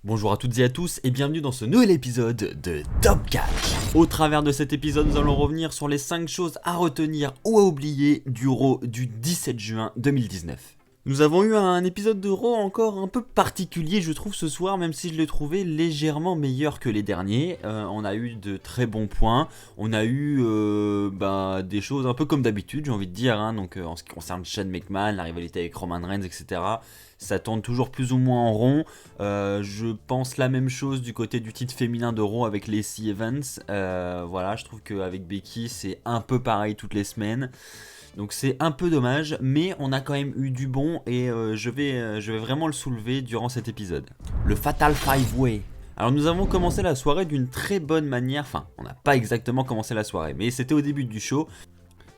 Bonjour à toutes et à tous et bienvenue dans ce nouvel épisode de Top Catch. Au travers de cet épisode, nous allons revenir sur les 5 choses à retenir ou à oublier du Raw du 17 juin 2019. Nous avons eu un épisode de Raw encore un peu particulier je trouve ce soir, même si je l'ai trouvé légèrement meilleur que les derniers. On a eu de très bons points, on a eu des choses un peu comme d'habitude j'ai envie de dire, hein. Donc en ce qui concerne Shane McMahon, la rivalité avec Roman Reigns, etc. Ça tourne toujours plus ou moins en rond. Je pense la même chose du côté du titre féminin de Raw avec Lacey Evans. Voilà, je trouve qu'avec Becky c'est un peu pareil toutes les semaines. Donc c'est un peu dommage, mais on a quand même eu du bon et je vais vraiment le soulever durant cet épisode. Le Fatal 5-Way. Alors nous avons commencé la soirée d'une très bonne manière, enfin on n'a pas exactement commencé la soirée, mais c'était au début du show.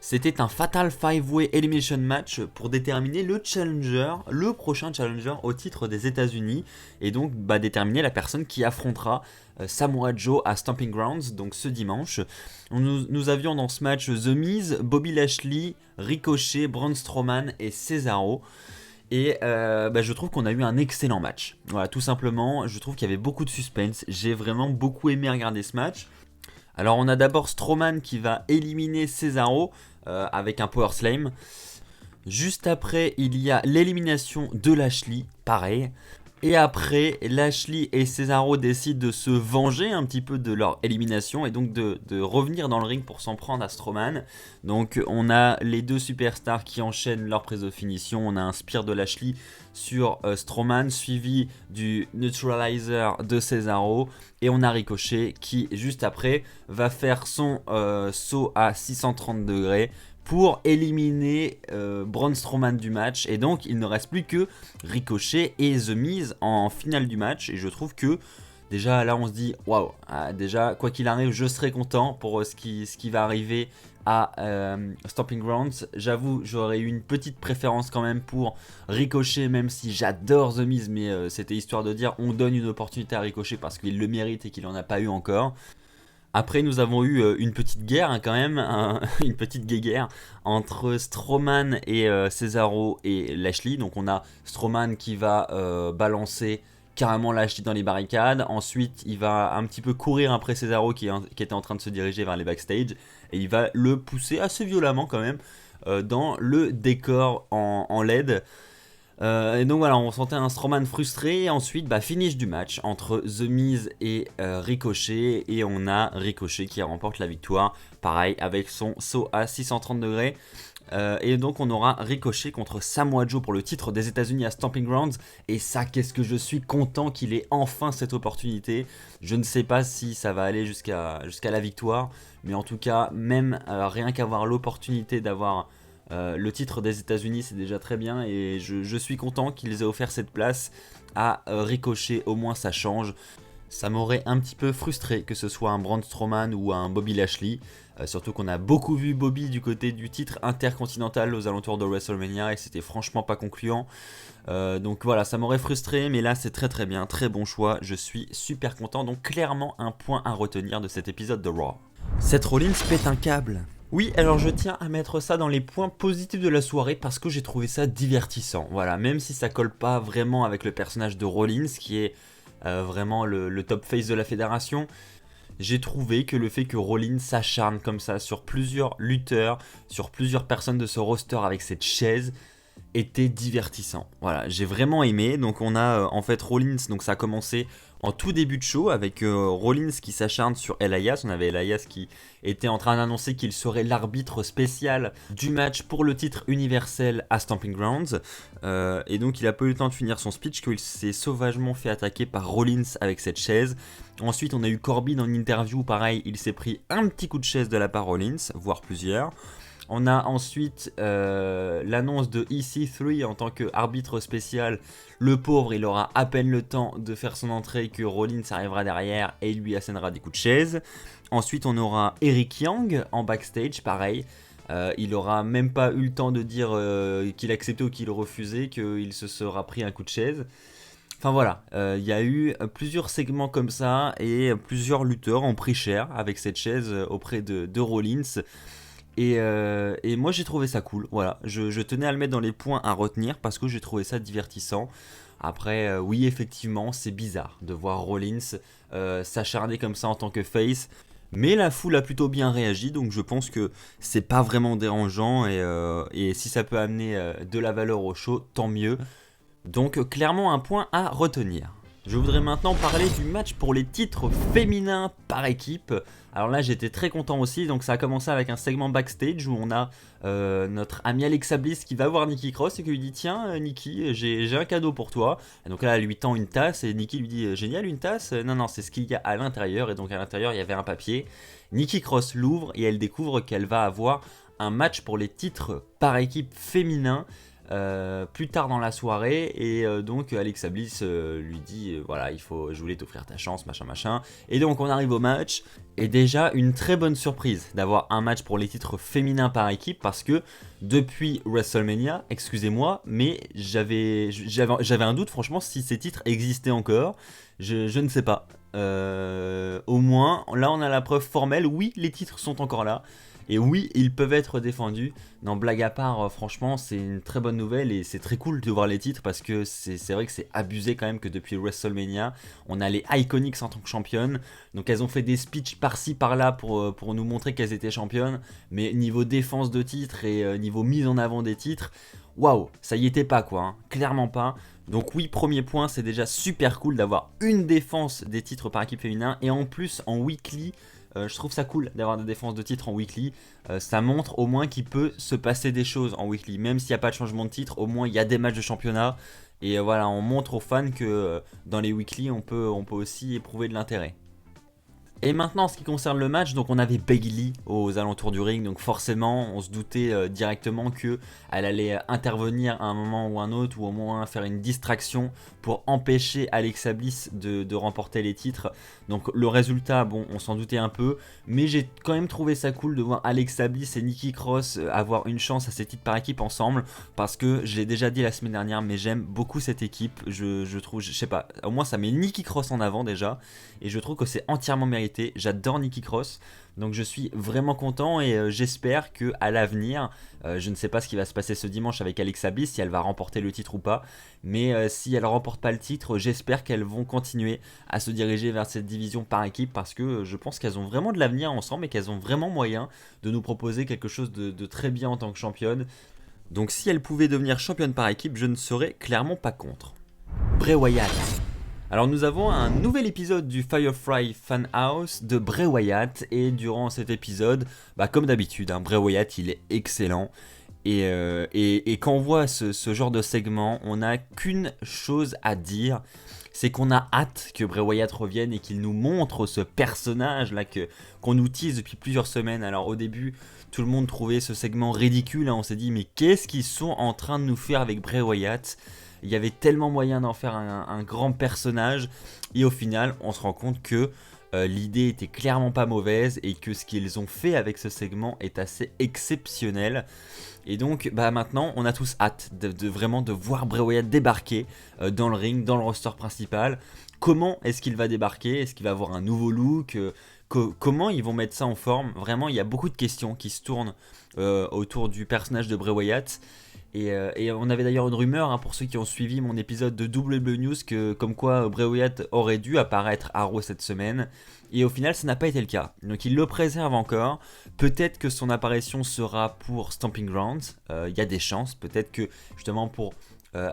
C'était un Fatal 5-Way Elimination Match pour déterminer le challenger, le prochain challenger au titre des États-Unis et donc déterminer la personne qui affrontera Samoa Joe à Stomping Grounds, donc ce dimanche. Nous avions dans ce match The Miz, Bobby Lashley, Ricochet, Braun Strowman et Cesaro. Et je trouve qu'on a eu un excellent match. Voilà, tout simplement, je trouve qu'il y avait beaucoup de suspense. J'ai vraiment beaucoup aimé regarder ce match. Alors on a d'abord Strowman qui va éliminer Cesaro avec un Power Slam. Juste après, il y a l'élimination de Lashley, pareil. Et après, Lashley et Cesaro décident de se venger un petit peu de leur élimination et donc de revenir dans le ring pour s'en prendre à Strowman. Donc on a les deux superstars qui enchaînent leur prise de finition. On a un spear de Lashley sur Strowman suivi du neutralizer de Cesaro. Et on a Ricochet qui juste après va faire son saut à 630 degrés pour éliminer Braun Strowman du match. Et donc il ne reste plus que Ricochet et The Miz en finale du match. Et je trouve que déjà là on se dit waouh, déjà quoi qu'il arrive je serai content pour ce qui va arriver à Stomping Grounds. J'avoue j'aurais eu une petite préférence quand même pour Ricochet, même si j'adore The Miz, mais c'était histoire de dire on donne une opportunité à Ricochet parce qu'il le mérite et qu'il n'en a pas eu encore. Après, nous avons eu une petite guerre, hein, quand même, une petite guéguerre entre Strowman et Cesaro et Lashley. Donc, on a Strowman qui va balancer carrément Lashley dans les barricades. Ensuite, il va un petit peu courir après Cesaro qui était en train de se diriger vers les backstage. Et il va le pousser assez violemment, quand même, dans le décor en LED. Et donc voilà, on sentait un Strowman frustré. Et ensuite, finish du match entre The Miz et Ricochet. Et on a Ricochet qui remporte la victoire. Pareil, avec son saut à 630 degrés. Et donc on aura Ricochet contre Samoa Joe pour le titre des États-Unis à Stomping Grounds. Et ça, qu'est-ce que je suis content qu'il ait enfin cette opportunité. Je ne sais pas si ça va aller jusqu'à la victoire. Mais en tout cas, même rien qu'avoir l'opportunité d'avoir le titre des États-Unis, c'est déjà très bien et je suis content qu'ils aient offert cette place à Ricochet. Au moins ça change. Ça m'aurait un petit peu frustré que ce soit un Braun Strowman ou un Bobby Lashley. Surtout qu'on a beaucoup vu Bobby du côté du titre intercontinental aux alentours de WrestleMania et c'était franchement pas concluant. Donc voilà, ça m'aurait frustré, mais là c'est très très bien, très bon choix. Je suis super content, donc clairement un point à retenir de cet épisode de Raw. Seth Rollins pète un câble. Oui, alors je tiens à mettre ça dans les points positifs de la soirée parce que j'ai trouvé ça divertissant. Voilà, même si ça colle pas vraiment avec le personnage de Rollins qui est vraiment le top face de la fédération, j'ai trouvé que le fait que Rollins s'acharne comme ça sur plusieurs lutteurs, sur plusieurs personnes de ce roster avec cette chaise, était divertissant. Voilà, j'ai vraiment aimé. Donc on a en fait Rollins, donc ça a commencé en tout début de show avec Rollins qui s'acharne sur Elias. On avait Elias qui était en train d'annoncer qu'il serait l'arbitre spécial du match pour le titre universel à Stomping Grounds. Et donc il a pas eu le temps de finir son speech qu'il s'est sauvagement fait attaquer par Rollins avec cette chaise. Ensuite on a eu Corbin en interview, pareil, il s'est pris un petit coup de chaise de la part Rollins, voire plusieurs. On a ensuite l'annonce de EC3 en tant qu'arbitre spécial. Le pauvre, il aura à peine le temps de faire son entrée que Rollins arrivera derrière et lui assénera des coups de chaise. Ensuite, on aura Eric Young en backstage, pareil. Il aura même pas eu le temps de dire qu'il acceptait ou qu'il refusait, qu'il se sera pris un coup de chaise. Enfin voilà, il y a eu plusieurs segments comme ça et plusieurs lutteurs ont pris cher avec cette chaise auprès de Rollins. Et moi j'ai trouvé ça cool, voilà, je tenais à le mettre dans les points à retenir parce que j'ai trouvé ça divertissant. Après, oui, effectivement, c'est bizarre de voir Rollins s'acharner comme ça en tant que face. Mais la foule a plutôt bien réagi, donc je pense que c'est pas vraiment dérangeant. Et si ça peut amener de la valeur au show, tant mieux. Donc clairement un point à retenir. Je voudrais maintenant parler du match pour les titres féminins par équipe. Alors là j'étais très content aussi, donc ça a commencé avec un segment backstage où on a notre ami Alexa Bliss qui va voir Nikki Cross et qui lui dit tiens Nikki j'ai un cadeau pour toi. Et donc là elle lui tend une tasse et Nikki lui dit génial une tasse. Non non c'est ce qu'il y a à l'intérieur, et donc à l'intérieur il y avait un papier. Nikki Cross l'ouvre et elle découvre qu'elle va avoir un match pour les titres par équipe féminins. Plus tard dans la soirée, et donc Alexa Bliss lui dit voilà je voulais t'offrir ta chance machin machin, et donc on arrive au match, et déjà une très bonne surprise d'avoir un match pour les titres féminins par équipe, parce que depuis WrestleMania, excusez-moi, mais j'avais un doute franchement si ces titres existaient encore, je ne sais pas. Au moins là on a la preuve formelle, oui les titres sont encore là. Et oui, ils peuvent être défendus. Non, blague à part, franchement, c'est une très bonne nouvelle et c'est très cool de voir les titres, parce que c'est vrai que c'est abusé quand même que depuis WrestleMania, on a les Iconics en tant que championnes. Donc elles ont fait des speeches par-ci par-là pour nous montrer qu'elles étaient championnes. Mais niveau défense de titres et niveau mise en avant des titres, waouh, ça y était pas quoi, hein, clairement pas. Donc oui, premier point, c'est déjà super cool d'avoir une défense des titres par équipe féminin, et en plus en weekly. Je trouve ça cool d'avoir des défenses de titre en weekly. Ça montre au moins qu'il peut se passer des choses en weekly. Même s'il n'y a pas de changement de titre, au moins il y a des matchs de championnat. Et voilà, on montre aux fans que dans les weekly, on peut aussi éprouver de l'intérêt. Et maintenant en ce qui concerne le match, donc on avait Bayley aux alentours du ring, donc forcément on se doutait directement qu'elle allait intervenir à un moment ou un autre, ou au moins faire une distraction pour empêcher Alexa Bliss de remporter les titres. Donc le résultat, bon, on s'en doutait un peu, mais j'ai quand même trouvé ça cool de voir Alexa Bliss et Nikki Cross avoir une chance à ces titres par équipe ensemble, parce que je l'ai déjà dit la semaine dernière, mais j'aime beaucoup cette équipe. Je trouve, je sais pas, au moins ça met Nikki Cross en avant déjà, et je trouve que c'est entièrement mérité. J'adore Nikki Cross, donc je suis vraiment content, et j'espère que à l'avenir, je ne sais pas ce qui va se passer ce dimanche avec Alexa Bliss, si elle va remporter le titre ou pas, mais si elle remporte pas le titre, j'espère qu'elles vont continuer à se diriger vers cette division par équipe, parce que je pense qu'elles ont vraiment de l'avenir ensemble et qu'elles ont vraiment moyen de nous proposer quelque chose de très bien en tant que championne. Donc si elles pouvaient devenir championne par équipe, je ne serais clairement pas contre. Bray Wyatt. Alors nous avons un nouvel épisode du Firefly Fan House de Bray Wyatt, et durant cet épisode, comme d'habitude, Bray Wyatt il est excellent, et quand on voit ce genre de segment, on n'a qu'une chose à dire, c'est qu'on a hâte que Bray Wyatt revienne et qu'il nous montre ce personnage là qu'on nous tease depuis plusieurs semaines. Alors au début, tout le monde trouvait ce segment ridicule, on s'est dit mais qu'est-ce qu'ils sont en train de nous faire avec Bray Wyatt ? Il y avait tellement moyen d'en faire un grand personnage, et au final on se rend compte que l'idée était clairement pas mauvaise, et que ce qu'ils ont fait avec ce segment est assez exceptionnel. Et donc maintenant on a tous hâte vraiment de voir Bray Wyatt débarquer dans le ring, dans le roster principal. Comment est-ce qu'il va débarquer? Est-ce qu'il va avoir un nouveau look? Comment ils vont mettre ça en forme? Vraiment il y a beaucoup de questions qui se tournent autour du personnage de Bray Wyatt. Et on avait d'ailleurs une rumeur, pour ceux qui ont suivi mon épisode de WWE News, comme quoi Bray Wyatt aurait dû apparaître à Raw cette semaine. Et au final, ça n'a pas été le cas. Donc il le préserve encore. Peut-être que son apparition sera pour Stomping Grounds. Il y a des chances. Peut-être que justement pour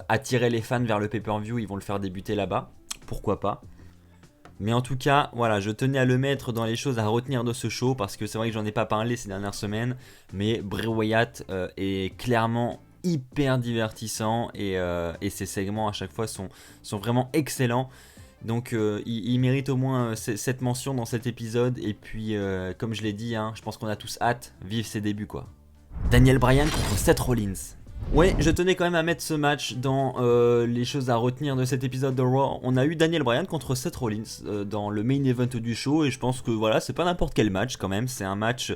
attirer les fans vers le pay-per-view, ils vont le faire débuter là-bas. Pourquoi pas? Mais en tout cas, voilà, je tenais à le mettre dans les choses à retenir de ce show, parce que c'est vrai que j'en ai pas parlé ces dernières semaines, mais Bray Wyatt est clairement hyper divertissant, et ses segments à chaque fois sont vraiment excellents. Donc il mérite au moins cette mention dans cet épisode. Et puis comme je l'ai dit, je pense qu'on a tous hâte, vive ses débuts quoi. Daniel Bryan contre Seth Rollins. Ouais, je tenais quand même à mettre ce match dans les choses à retenir de cet épisode de Raw. On a eu Daniel Bryan contre Seth Rollins dans le main event du show, et je pense que voilà, c'est pas n'importe quel match quand même, c'est un match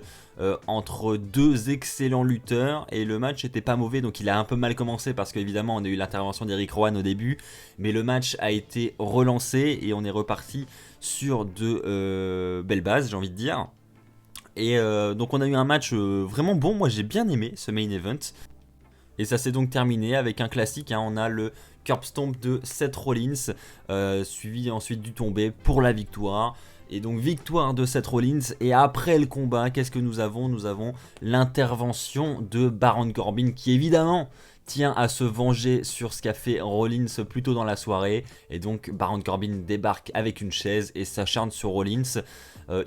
entre deux excellents lutteurs, et le match était pas mauvais. Donc il a un peu mal commencé parce qu'évidemment on a eu l'intervention d'Eric Rowan au début, mais le match a été relancé et on est reparti sur de belles bases, j'ai envie de dire. Et donc on a eu un match vraiment bon, moi j'ai bien aimé ce main event. Et ça s'est donc terminé avec un classique, on a le curb stomp de Seth Rollins, suivi ensuite du tombé pour la victoire. Et donc victoire de Seth Rollins, et après le combat, qu'est-ce que nous avons? Nous avons l'intervention de Baron Corbin qui évidemment tient à se venger sur ce qu'a fait Rollins plus tôt dans la soirée. Et donc Baron Corbin débarque avec une chaise et s'acharne sur Rollins.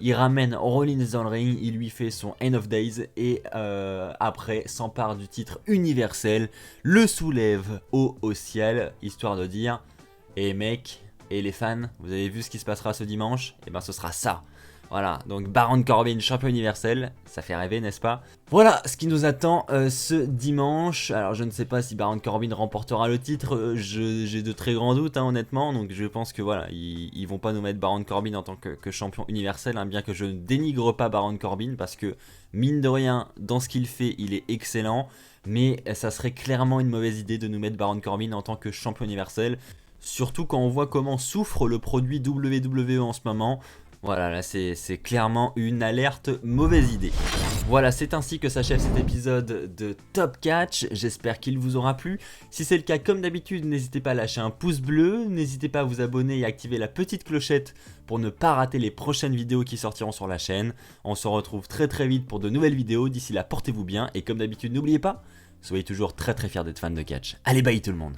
Il ramène Rollins dans le ring, il lui fait son End of Days et après s'empare du titre universel, le soulève haut au ciel, histoire de dire « Eh mec, et les fans, vous avez vu ce qui se passera ce dimanche? Et ben ce sera ça !» Voilà, donc Baron Corbin, champion universel, ça fait rêver, n'est-ce pas? Voilà ce qui nous attend ce dimanche. Alors je ne sais pas si Baron Corbin remportera le titre, j'ai de très grands doutes honnêtement, donc je pense que voilà, ils vont pas nous mettre Baron Corbin en tant que champion universel, hein, bien que je ne dénigre pas Baron Corbin, parce que mine de rien, dans ce qu'il fait, il est excellent, mais ça serait clairement une mauvaise idée de nous mettre Baron Corbin en tant que champion universel, surtout quand on voit comment souffre le produit WWE en ce moment. Voilà, là c'est clairement une alerte mauvaise idée. Voilà, c'est ainsi que s'achève cet épisode de Top Catch, j'espère qu'il vous aura plu. Si c'est le cas, comme d'habitude, n'hésitez pas à lâcher un pouce bleu, n'hésitez pas à vous abonner et activer la petite clochette pour ne pas rater les prochaines vidéos qui sortiront sur la chaîne. On se retrouve très vite pour de nouvelles vidéos, d'ici là portez-vous bien, et comme d'habitude n'oubliez pas, soyez toujours très fiers d'être fan de catch. Allez, bye tout le monde!